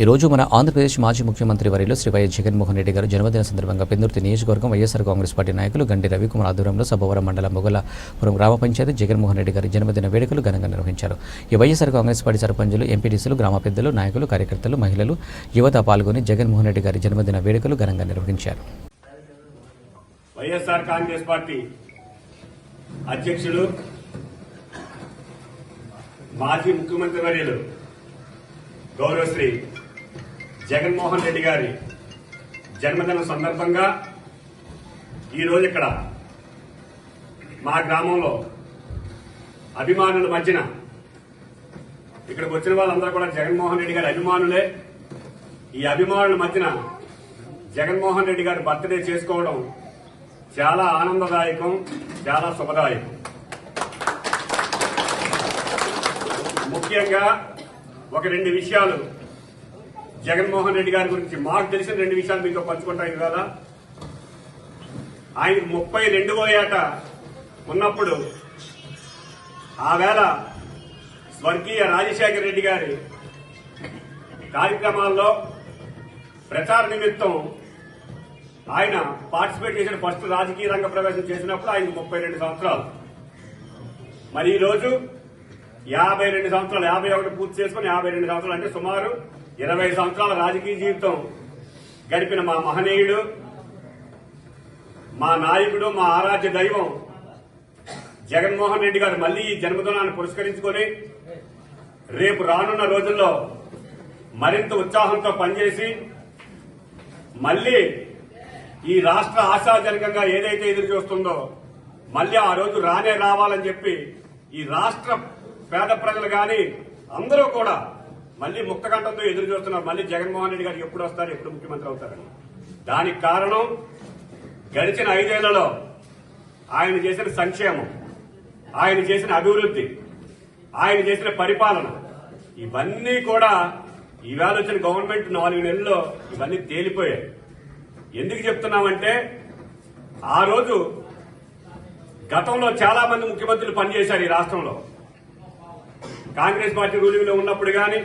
ఈ రోజు మన ఆంధ్రప్రదేశ్ మాజీ ముఖ్యమంత్రి వర్యులు శ్రీ వైఎస్ జగన్మోహన్ రెడ్డి గారు జన్మదిన సందర్భంగా పెందుర్తి నియోజకవర్గం వైఎస్ఆర్ కాంగ్రెస్ పార్టీ నాయకులు గండి రవికుమార్ ఆధ్వర్యంలో సభవరం మండలం మొగలపురం గ్రామ పంచాయతీ జగన్మోహన్ రెడ్డి గారి జన్మదిన వేడుకలు ఘనంగా నిర్వహించారు. ఈ వైఎస్ఆర్ కాంగ్రెస్ పార్టీ సర్పంచులు, ఎంపీటీసీలు, గ్రామ పెద్దలు, నాయకులు, కార్యకర్తలు, మహిళలు, యువత పాల్గొని జగన్మోహన్ రెడ్డి గారి జన్మదిన వేడుకలు ఘనంగా నిర్వహించారు. వైఎస్ఆర్ కాంగ్రెస్ పార్టీ అధ్యక్షులు, మాజీ ముఖ్యమంత్రి వర్యులు గౌరవశ్రీ జగన్మోహన్ రెడ్డి గారి జన్మదినం సందర్భంగా ఈరోజు ఇక్కడ మా గ్రామంలో అభిమానుల మధ్యన ఇక్కడికి వచ్చిన వాళ్ళందరూ కూడా జగన్మోహన్ రెడ్డి గారి అభిమానులే. ఈ అభిమానుల మధ్యన జగన్మోహన్ రెడ్డి గారి బర్త్డే చేసుకోవడం చాలా ఆనందదాయకం, చాలా శుభదాయకం. ముఖ్యంగా ఒక 2 విషయాలు జగన్మోహన్ రెడ్డి గారి గురించి మాకు తెలిసిన 2 విషయాలు మీతో పంచుకుంటాయి కదా. ఆయనకు 32వ ఏట ఉన్నప్పుడు ఆ వేళ స్వర్గీయ రాజశేఖర రెడ్డి గారి కార్యక్రమాల్లో ప్రచార నిమిత్తం ఆయన పార్టిసిపేట్ చేసిన ఫస్ట్ రాజకీయ రంగ ప్రవేశం చేసినప్పుడు ఆయనకు 32 సంవత్సరాలు. మరి ఈ రోజు 52 సంవత్సరాలు, 51 పూర్తి చేసుకుని 52 సంవత్సరాలు అంటే సుమారు 20 సంవత్సరాల రాజకీయ జీవితం గడిపిన మా మహనీయుడు, మా నాయకుడు, మా ఆరాధ్య దైవం జగన్మోహన్ రెడ్డి గారు మళ్లీ ఈ జన్మదినాన్ని పురస్కరించుకొని రేపు రానున్న రోజుల్లో మరింత ఉత్సాహంతో పనిచేసి మళ్లీ ఈ రాష్ట్ర ఆశాజనకంగా ఏదైతే ఎదురు చూస్తుందో మళ్లీ ఆ రోజు రావాలని చెప్పి ఈ రాష్ట్ర పేద ప్రజలు గాని అందరూ కూడా మళ్లీ ముక్తకంఠంతో ఎదురు చూస్తున్నారు. మళ్లీ జగన్మోహన్ రెడ్డి గారు ఎప్పుడు వస్తారు, ఎప్పుడు ముఖ్యమంత్రి అవుతారని. దానికి కారణం గడిచిన 5 ఏళ్లలో ఆయన చేసిన సంక్షేమం, ఆయన చేసిన అభివృద్ధి, ఆయన చేసిన పరిపాలన, ఇవన్నీ కూడా ఈవేళ వచ్చిన గవర్నమెంట్ 4 నెలల్లో ఇవన్నీ తేలిపోయాయి. ఎందుకు చెప్తున్నామంటే ఆ రోజు గతంలో చాలా మంది ముఖ్యమంత్రులు పనిచేశారు ఈ రాష్ట్రంలో. కాంగ్రెస్ పార్టీ రూలింగ్ లో ఉన్నప్పుడు గాని,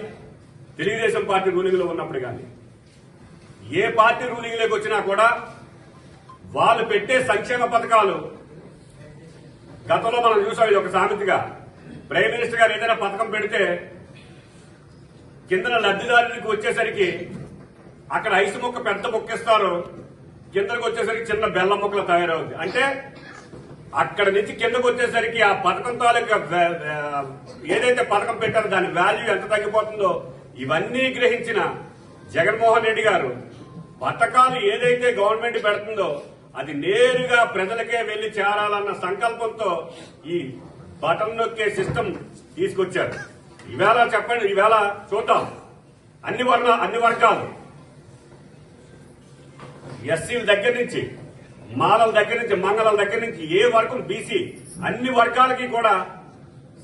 తెలుగుదేశం పార్టీ రూలింగ్ లో ఉన్నప్పుడు గాని, ఏ పార్టీ రూలింగ్ లోకి వచ్చినా కూడా వాళ్ళు పెట్టే సంక్షేమ పథకాలు గతంలో మనం చూసాం. ఇది ఒక సామెతగా ప్రైమ్ మినిస్టర్ గారు ఏదైనా పథకం పెడితే కిందన లబ్దిదారునికి వచ్చేసరికి అక్కడ ఐసు ముక్క పెద్ద ముక్కిస్తారు, కిందకు వచ్చేసరికి చిన్న బెల్లం ముక్కలు తయారవుతుంది. అంటే అక్కడ నుంచి కిందకు వచ్చేసరికి ఆ పథకం తాలూకా ఏదైతే పథకం పెట్టారో దాని వాల్యూ ఎంత తగ్గిపోతుందో ఇవన్నీ గ్రహించిన జగన్మోహన్ రెడ్డి గారు పథకాలు ఏదైతే గవర్నమెంట్ పెడుతుందో అది నేరుగా ప్రజలకే వెళ్లి చేరాలన్న సంకల్పంతో ఈ బటన్ నొక్కే సిస్టమ్ తీసుకొచ్చారు. ఈవేళ చెప్పండి, ఈవేళ చూద్దాం అన్ని వర్గాలు, ఎస్సీల దగ్గర నుంచి, మాలల దగ్గర నుంచి, మంగళల దగ్గర నుంచి ఏ వర్గం, బీసీ అన్ని వర్గాలకి కూడా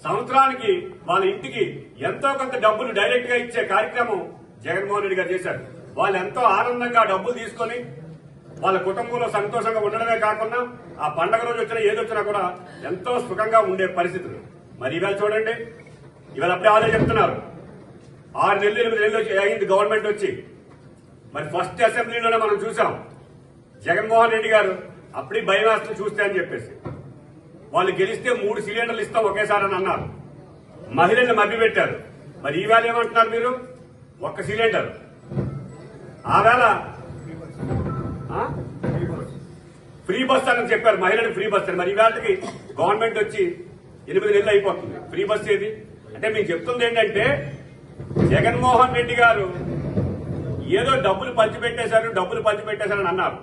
సంవత్సరానికి వాళ్ళ ఇంటికి ఎంతో కొంత డబ్బులు డైరెక్ట్ గా ఇచ్చే కార్యక్రమం జగన్మోహన్ రెడ్డి గారు చేశారు. వాళ్ళు ఎంతో ఆనందంగా డబ్బులు తీసుకుని వాళ్ళ కుటుంబంలో సంతోషంగా ఉండడమే కాకుండా ఆ పండగ రోజు వచ్చినా ఏదొచ్చినా కూడా ఎంతో సుఖంగా ఉండే పరిస్థితులు. మరి ఇవాళ చూడండి, ఇవాళ అప్పుడే ఆదే చెప్తున్నారు 6 నెలలు 8 నెలలు అయింది గవర్నమెంట్ వచ్చి. మరి ఫస్ట్ అసెంబ్లీలోనే మనం చూసాం జగన్మోహన్ రెడ్డి గారు అప్పుడే భయవేస్తూ చూస్తే అని చెప్పేసి వాళ్ళు గెలిస్తే 3 సిలిండర్లు ఇస్తాం ఒకేసారి అని అన్నారు. మహిళల్ని మభ్యపెట్టారు. మరి ఈవేళ ఏమంటున్నారు మీరు? 1 సిలిండర్. ఆవేళ ఫ్రీ బస్ అని చెప్పారు, మహిళలకు ఫ్రీ బస్ అని. మరి ఈవేళకి గవర్నమెంట్ వచ్చి 8 నెలలు అయిపోతుంది. ఫ్రీ బస్ ఏది అంటే మేము చెప్తుంది ఏంటంటే జగన్మోహన్ రెడ్డి గారు ఏదో డబ్బులు పంచిపెట్టేశారని అన్నారు,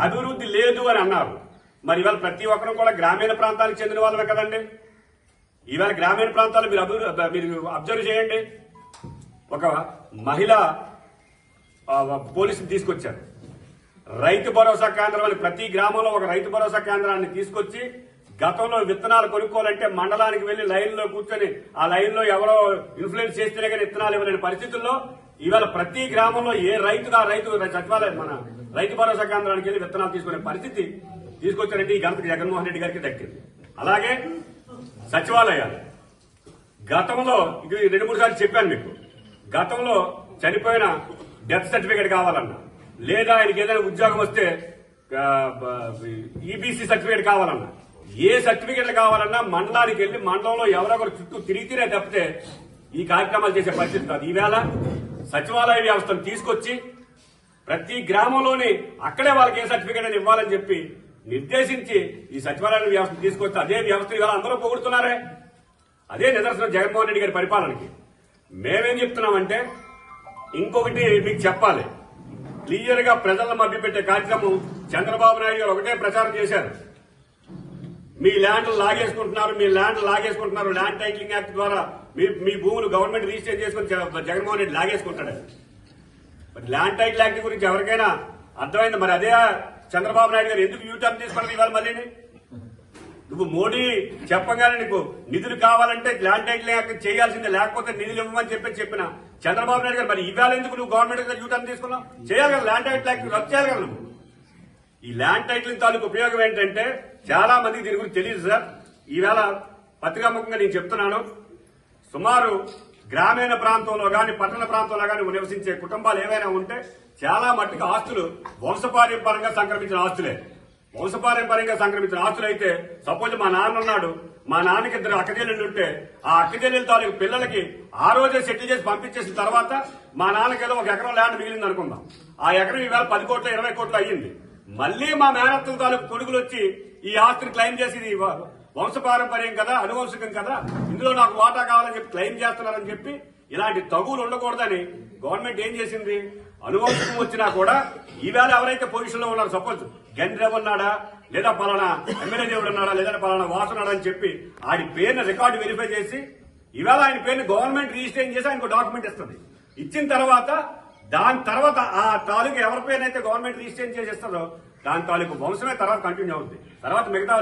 అభివృద్ధి లేదు అని అన్నారు. మరి ఇవాళ ప్రతి ఒక్కరు కూడా గ్రామీణ ప్రాంతాలకు చెందిన వాళ్ళమే కదండి. ఈవేళ గ్రామీణ ప్రాంతాలు మీరు అబ్జర్వ్ చేయండి. ఒక మహిళ పోలీసులు తీసుకొచ్చారు. రైతు భరోసా కేంద్రం అని ప్రతి గ్రామంలో ఒక రైతు భరోసా కేంద్రాన్ని తీసుకొచ్చి గతంలో విత్తనాలు కొనుక్కోవాలంటే మండలానికి వెళ్లి లైన్లో కూర్చొని ఆ లైన్లో ఎవరో ఇన్ఫ్లుయెన్స్ చేస్తేనే కానీ విత్తనాలు ఇవ్వలేని పరిస్థితుల్లో ఇవాళ ప్రతి గ్రామంలో ఏ రైతు సచివాలయం మన రైతు భరోసా కేంద్రానికి వెళ్లి విత్తనాలు తీసుకునే పరిస్థితి తీసుకొచ్చారంటే ఈ ఘనత జగన్మోహన్ రెడ్డి గారికి దక్కింది. అలాగే సచివాలయాలు గతంలో ఇది 2-3 సార్లు చెప్పాను మీకు. గతంలో చనిపోయిన డెత్ సర్టిఫికేట్ కావాలన్నా, లేదా ఆయనకి ఏదైనా ఉద్యోగం వస్తే ఈబీసీ సర్టిఫికేట్ కావాలన్నా, ఏ సర్టిఫికేట్లు కావాలన్నా మండలానికి వెళ్లి మండలంలో ఎవరొకరు చుట్టూ తిరిగితేనే తప్పితే ఈ కార్యక్రమాలు చేసే పరిస్థితి కాదు. ఈవేళ సచివాలయ వ్యవస్థను తీసుకొచ్చి ప్రతి గ్రామంలోని అక్కడే వాళ్ళకి ఏ సర్టిఫికేట్ అని ఇవ్వాలని చెప్పి నిర్దేశించి ఈ సచివాలయ వ్యవస్థ తీసుకొస్తే అదే వ్యవస్థ ఇవాళ అందరూ పొగుడుతున్నారే. అదే నిదర్శనం జగన్మోహన్ రెడ్డి గారి పరిపాలనకి. మేమేం చెప్తున్నామంటే ఇంకొకటి మీకు చెప్పాలి. క్లియర్ గా ప్రజలను మభ్యపెట్టే కార్యక్రమం చంద్రబాబు నాయుడు గారు ఒకటే ప్రచారం చేశారు. మీ ల్యాండ్లు లాగేసుకుంటున్నారు, ల్యాండ్ టైటిలింగ్ యాక్ట్ ద్వారా మీ భూములు గవర్నమెంట్ రిజిస్టర్ చేసుకుని జగన్మోహన్ రెడ్డి లాగేసుకుంటాడు. మరి ల్యాండ్ టైటిల్ యాక్ట్ గురించి ఎవరికైనా అర్థమైంది? మరి అదే చంద్రబాబు నాయుడు గారు ఎందుకు యూటర్న్ తీసుకోవడం ఇవాళ మళ్ళీ? నువ్వు మోడీ చెప్పగానే నీకు నిధులు కావాలంటే ల్యాండ్ టైటిల్ యాక్ట్ చేయాల్సిందే, లేకపోతే నిధులు ఇవ్వమని చెప్పిన చంద్రబాబు నాయుడు గారు మరి ఇవాళ ఎందుకు నువ్వు గవర్నమెంట్ యూటర్న్ తీసుకున్నావు? చేయాలి కదా, ల్యాండ్ టైటిల్ యాక్ట్ రద్దు చేయాలి కదా నువ్వు. ఈ ల్యాండ్ టైటిలింగ్ తాలూకు ఉపయోగం ఏంటంటే చాలా మందికి దీని గురించి తెలియదు సార్. ఈవేళ పత్రికాముఖంగా నేను చెప్తున్నాను, సుమారు గ్రామీణ ప్రాంతంలో గాని పట్టణ ప్రాంతంలో గాని నివసించే కుటుంబాలు ఏవైనా ఉంటే చాలా మట్టుకు ఆస్తులు వంశపారంపర్యంగా సంక్రమించిన ఆస్తులే. వంశపారంపర్యంగా సంక్రమించిన ఆస్తులు అయితే సపోజ్ మా నాన్న ఉన్నాడు, మా నాన్నకి 2 అక్కచెల్లెళ్ళు ఉంటే ఆ అక్కచెల్లెల తాలూకు పిల్లలకి ఆ రోజే సెటిల్ చేసి పంపించేసిన తర్వాత మా నాన్నకి ఏదో 1 ఎకరం ల్యాండ్ మిగిలింది అనుకుందాం. ఆ ఎకరం ఈవేళ 10 కోట్లు 20 కోట్లు అయ్యింది. మళ్లీ మా మేనత్తల తాలూకు కొడుకులు వచ్చి ఈ ఆస్తిని క్లెయిమ్ చేసి వంశపారంపర్యం కదా, అనువంశికం కదా, ఇందులో నాకు వాటా కావాలని చెప్పి క్లెయిమ్ చేస్తున్నారని చెప్పి ఇలాంటి తగులు ఉండకూడదని గవర్నమెంట్ ఏం చేసింది? అనువంశికం వచ్చినా కూడా ఈవేళ ఎవరైతే పొజిషన్ లో ఉన్నారో, సపోజ్ గండ్రేవ్ ఉన్నాడా, లేదా పలానా ఎమ్మెల్యే దేవుడు ఉన్నాడా, లేదా పలానా వాసున్నాడా అని చెప్పి ఆడి పేరుని రికార్డు వెరిఫై చేసి ఈవేళ ఆయన పేరుని గవర్నమెంట్ రిజిస్టర్ చేసి ఆయనకు డాక్యుమెంట్ ఇస్తుంది. ఇచ్చిన తర్వాత దాని తర్వాత ఆ తాలూకు ఎవరి పేరునైతే గవర్నమెంట్ రిజిస్టర్ చేసేస్తుందో దాని తాలూకు వంశమే తర్వాత కంటిన్యూ అవుతుంది. తర్వాత మిగతా